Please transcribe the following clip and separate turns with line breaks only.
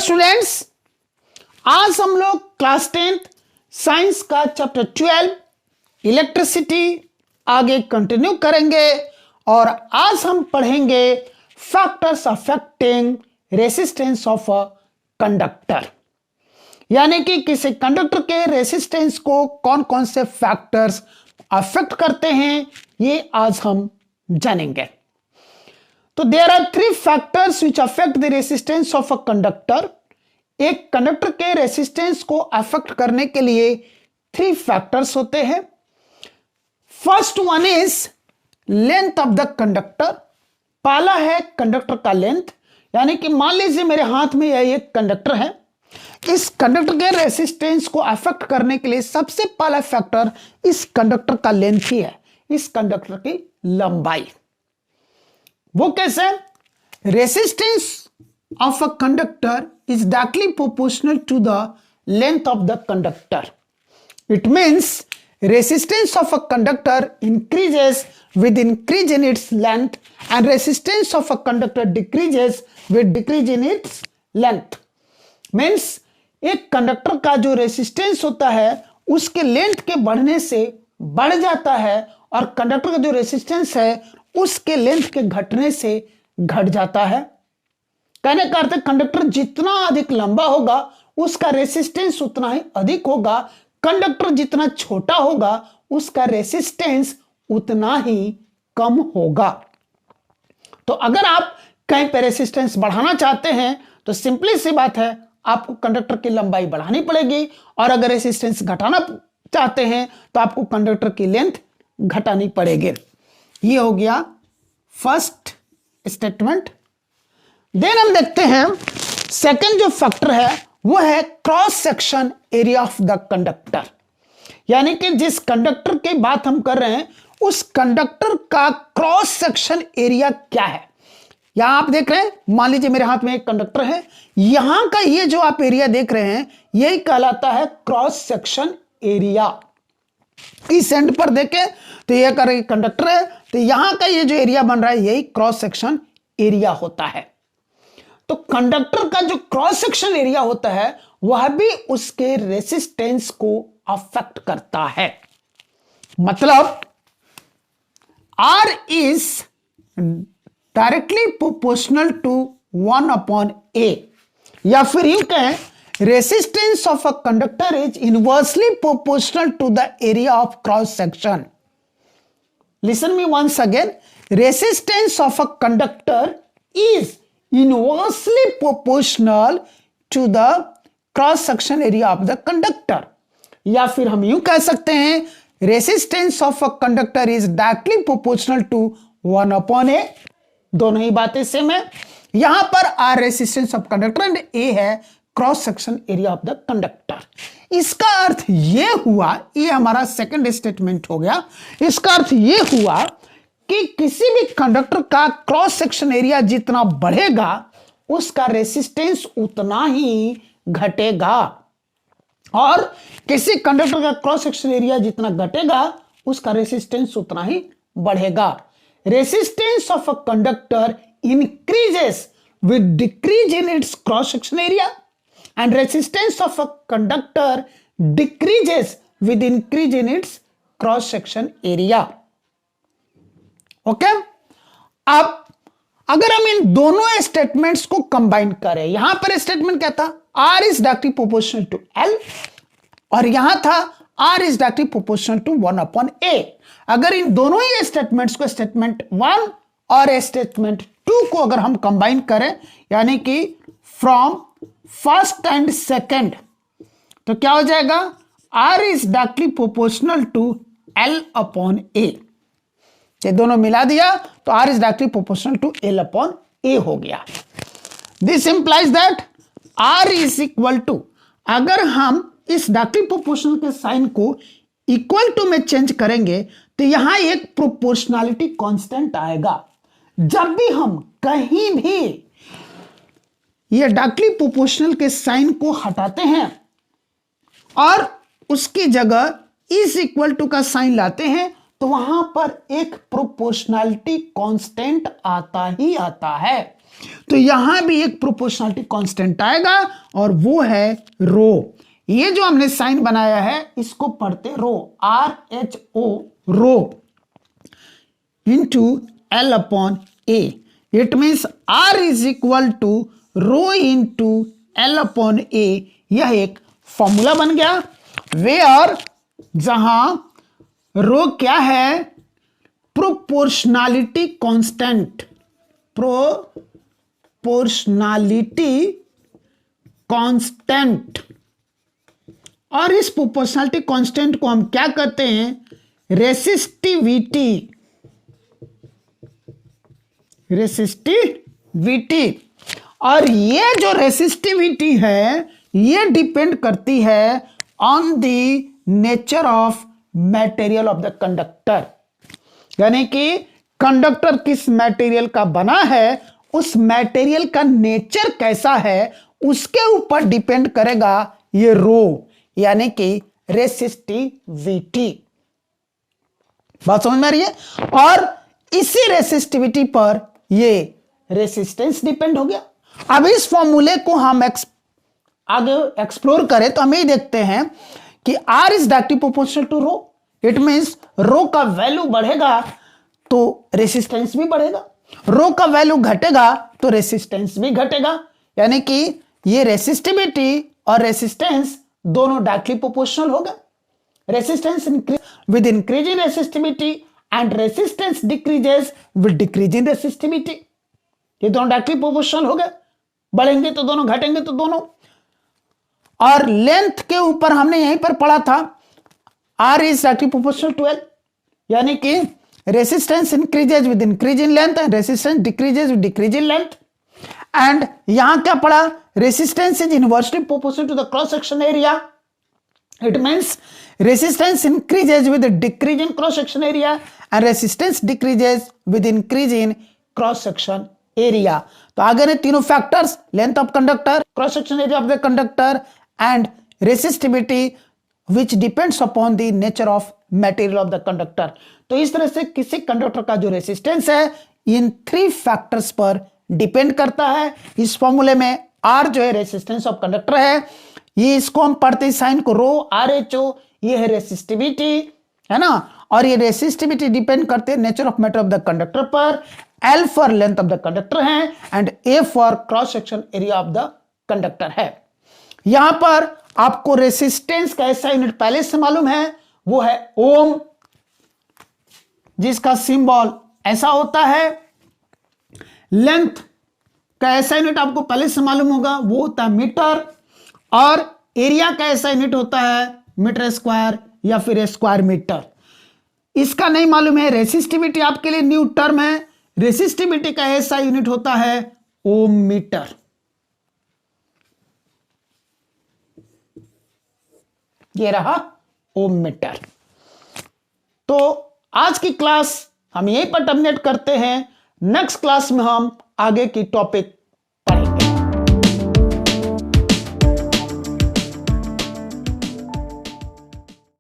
Students, आज हम लोग क्लास 10th साइंस का चैप्टर 12 इलेक्ट्रिसिटी आगे कंटिन्यू करेंगे और आज हम पढ़ेंगे factors affecting resistance of a conductor, यानी कि किसी कंडक्टर के रेसिस्टेंस को कौन कौन से फैक्टर्स अफेक्ट करते हैं, ये आज हम जानेंगे। तो there are 3 factors which affect the resistance of a conductor. एक कंडक्टर के रेसिस्टेंस को अफेक्ट करने के लिए 3 फैक्टर्स होते हैं। First one is length of the conductor. पहला है कंडक्टर का लेंथ, यानी कि मान लीजिए मेरे हाथ में यह एक कंडक्टर है। इस कंडक्टर के रेसिस्टेंस को अफेक्ट करने के लिए सबसे पहला फैक्टर इस कंडक्टर का लेंथ ही है, इस कंडक्टर की लंबाई। वो कैसे? Resistance of a conductor is directly proportional to the length of the conductor. It means resistance of a conductor increases with increase in its length and resistance of a conductor decreases with decrease in its length. Means एक conductor का जो resistance होता है उसके length के बढ़ने से बढ़ जाता है और कंडक्टर का जो रेसिस्टेंस है उसके लेंथ के घटने से घट जाता है। कहने का अर्थ है कंडक्टर जितना अधिक लंबा होगा उसका रेसिस्टेंस उतना ही अधिक होगा, कंडक्टर जितना छोटा होगा उसका रेसिस्टेंस उतना ही कम होगा। तो अगर आप कहीं पे रेसिस्टेंस बढ़ाना चाहते हैं तो सिंपली सी बात है, आपको कंडक्टर की लंबाई बढ़ानी पड़ेगी, और अगर रेसिस्टेंस घटाना चाहते हैं तो आपको कंडक्टर की लेंथ घटानी पड़ेगी। ये हो गया फर्स्ट स्टेटमेंट। देन हम देखते हैं सेकंड जो फैक्टर है वो है cross section area of the conductor, यानी कि जिस कंडक्टर की बात हम कर रहे हैं उस कंडक्टर का क्रॉस सेक्शन एरिया क्या है। यहां आप देख रहे हैं, मान लीजिए मेरे हाथ में एक कंडक्टर है, यहां का ये जो आप एरिया देख रहे हैं यही कहलाता है क्रॉस सेक्शन एरिया। इस एंड पर देखें तो यह कर कंडक्टर है, तो यहां का ये जो एरिया बन रहा है यही क्रॉस सेक्शन एरिया होता है। तो कंडक्टर का जो क्रॉस सेक्शन एरिया होता है वह भी उसके रेसिस्टेंस को अफेक्ट करता है। मतलब R is directly proportional to 1/A, या फिर यूं कहें resistance of a conductor is inversely proportional to the area of cross section. Listen me once again, resistance of a conductor is inversely proportional to the cross section area of the conductor, या फिर हम यूं कह सकते हैं resistance of a conductor is directly proportional to 1/A। दोनों ही बातें same है। यहां पर R resistance of conductor and A है cross section area of the conductor. इसका अर्थ यह हुआ, ये हमारा सेकंड स्टेटमेंट हो गया, इसका अर्थ यह हुआ कि किसी भी कंडक्टर का क्रॉस सेक्शन एरिया जितना बढ़ेगा उसका रेसिस्टेंस उतना ही घटेगा, और किसी कंडक्टर का क्रॉस सेक्शन एरिया जितना घटेगा उसका रेसिस्टेंस उतना ही बढ़ेगा। Resistance of a conductor increases with decrease in its cross section area and resistance of a conductor decreases with increase in its cross section area. Okay, अब अगर हम इन दोनों स्टेटमेंट्स को कंबाइन करें, यहां पर स्टेटमेंट क्या था, R is directly proportional to L, और यहां था R is directly proportional to 1/A। अगर इन दोनों ही स्टेटमेंट्स को, स्टेटमेंट 1 और स्टेटमेंट 2 को अगर हम कंबाइन करें, यानी कि फ्रॉम फर्स्ट एंड सेकेंड, तो क्या हो जाएगा, R is directly proportional to L/A। ये दोनों मिला दिया तो R is directly proportional to L/A हो गया। This implies that R is equal to, अगर हम इस डायरेक्टली प्रोपोर्शनल के साइन को इक्वल टू में चेंज करेंगे तो यहां एक प्रोपोर्शनैलिटी कांस्टेंट आएगा। जब भी हम कहीं भी ये डायरेक्टली प्रोपोर्शनल के साइन को हटाते हैं और उसकी जगह इज इक्वल टू का साइन लाते हैं तो वहां पर एक प्रोपोर्शनैलिटी कांस्टेंट आता ही आता है। तो यहां भी एक प्रोपोर्शनलिटी कांस्टेंट आएगा और वो है रो। ये जो हमने साइन बनाया है इसको पढ़ते rho, RHO, rho into L upon A। It means R is equal to rho into L upon A। यह एक फॉर्मूला बन गया वेयर जहां रो क्या है, प्रोपोर्शनलिटी कांस्टेंट, प्रोपोर्शनलिटी कांस्टेंट। और इस प्रोपोर्शनलिटी कांस्टेंट को हम क्या कहते हैं, रेसिस्टिविटी, रेसिस्टिविटी। और ये जो रेसिस्टिविटी है ये डिपेंड करती है on the nature of material of the conductor, यानी कि कंडक्टर किस मटेरियल का बना है, उस मटेरियल का नेचर कैसा है उसके ऊपर डिपेंड करेगा ये रो, यानी कि रेसिस्टिविटी। बात समझ में आ रही है? और इसी रेसिस्टिविटी पर ये रेसिस्टेंस डिपेंड हो गया। अब इस फॉर्मूले को हम आगे एक्सप्लोर करें तो हम ये देखते हैं कि R is directly proportional to rho. It means rho का वैल्यू बढ़ेगा तो रेसिस्टेंस भी बढ़ेगा, रो का वैल्यू घटेगा तो रेसिस्टेंस भी घटेगा, यानी कि ये रेसिस्टिविटी और रेसिस्टेंस दोनों डायरेक्टली प्रोपोर्शनल होगा। Resistance increase with increase in resistivity and resistance decreases with decrease in resistivity. ये दोनों डायरेक्टली प्रोपोर्शनल हो गए, बढ़ेंगे तो दोनों, घटेंगे तो दोनों। और लेंथ के ऊपर हमने यहीं पर पढ़ा था R is directly proportional to L, यानी कि resistance increases with increase in length and resistance decreases with decrease in length. And यहां क्या पढ़ा, resistance is inversely proportional to the cross section area. It means resistance increases with the decrease in cross section area and resistance decreases with increase in cross section area. तो आगे ने तीनों factors, length of conductor, cross section area of the conductor and resistivity which depends upon the nature of material of the conductor। तो इस तरह से किसी conductor का जो रेसिस्टेंस है इन 3 फैक्टर्स पर डिपेंड करता है। इस फॉर्मूले में R जो है रेसिस्टेंस ऑफ कंडक्टर है, ये इसको हम पढ़ते हैं साइन को रो RHO, ये है रेसिस्टिविटी, है ना। और ये रेसिस्टिविटी डिपेंड करते हैं nature of matter of the conductor पर। L for length of the conductor है and A for cross section area of the conductor है। यहां पर आपको रेसिस्टेंस का ऐसा यूनिट पहले से मालूम है, वो है ओम, जिसका सिंबल ऐसा होता है। लेंथ का ऐसा यूनिट आपको पहले से मालूम होगा, वो होता है मीटर। और एरिया का ऐसा यूनिट होता है मीटर स्क्वायर या फिर स्क्वायर मीटर। इसका नहीं मालूम है, रेसिस्टिविटी आपके लिए न्यू टर्म है। रेसिस्टिविटी का ऐसा यूनिट होता है ओम मीटर। ये रहा ओम मीटर। तो आज की क्लास हम यहीं पर टर्मिनेट करते हैं। नेक्स्ट क्लास में हम आगे की टॉपिक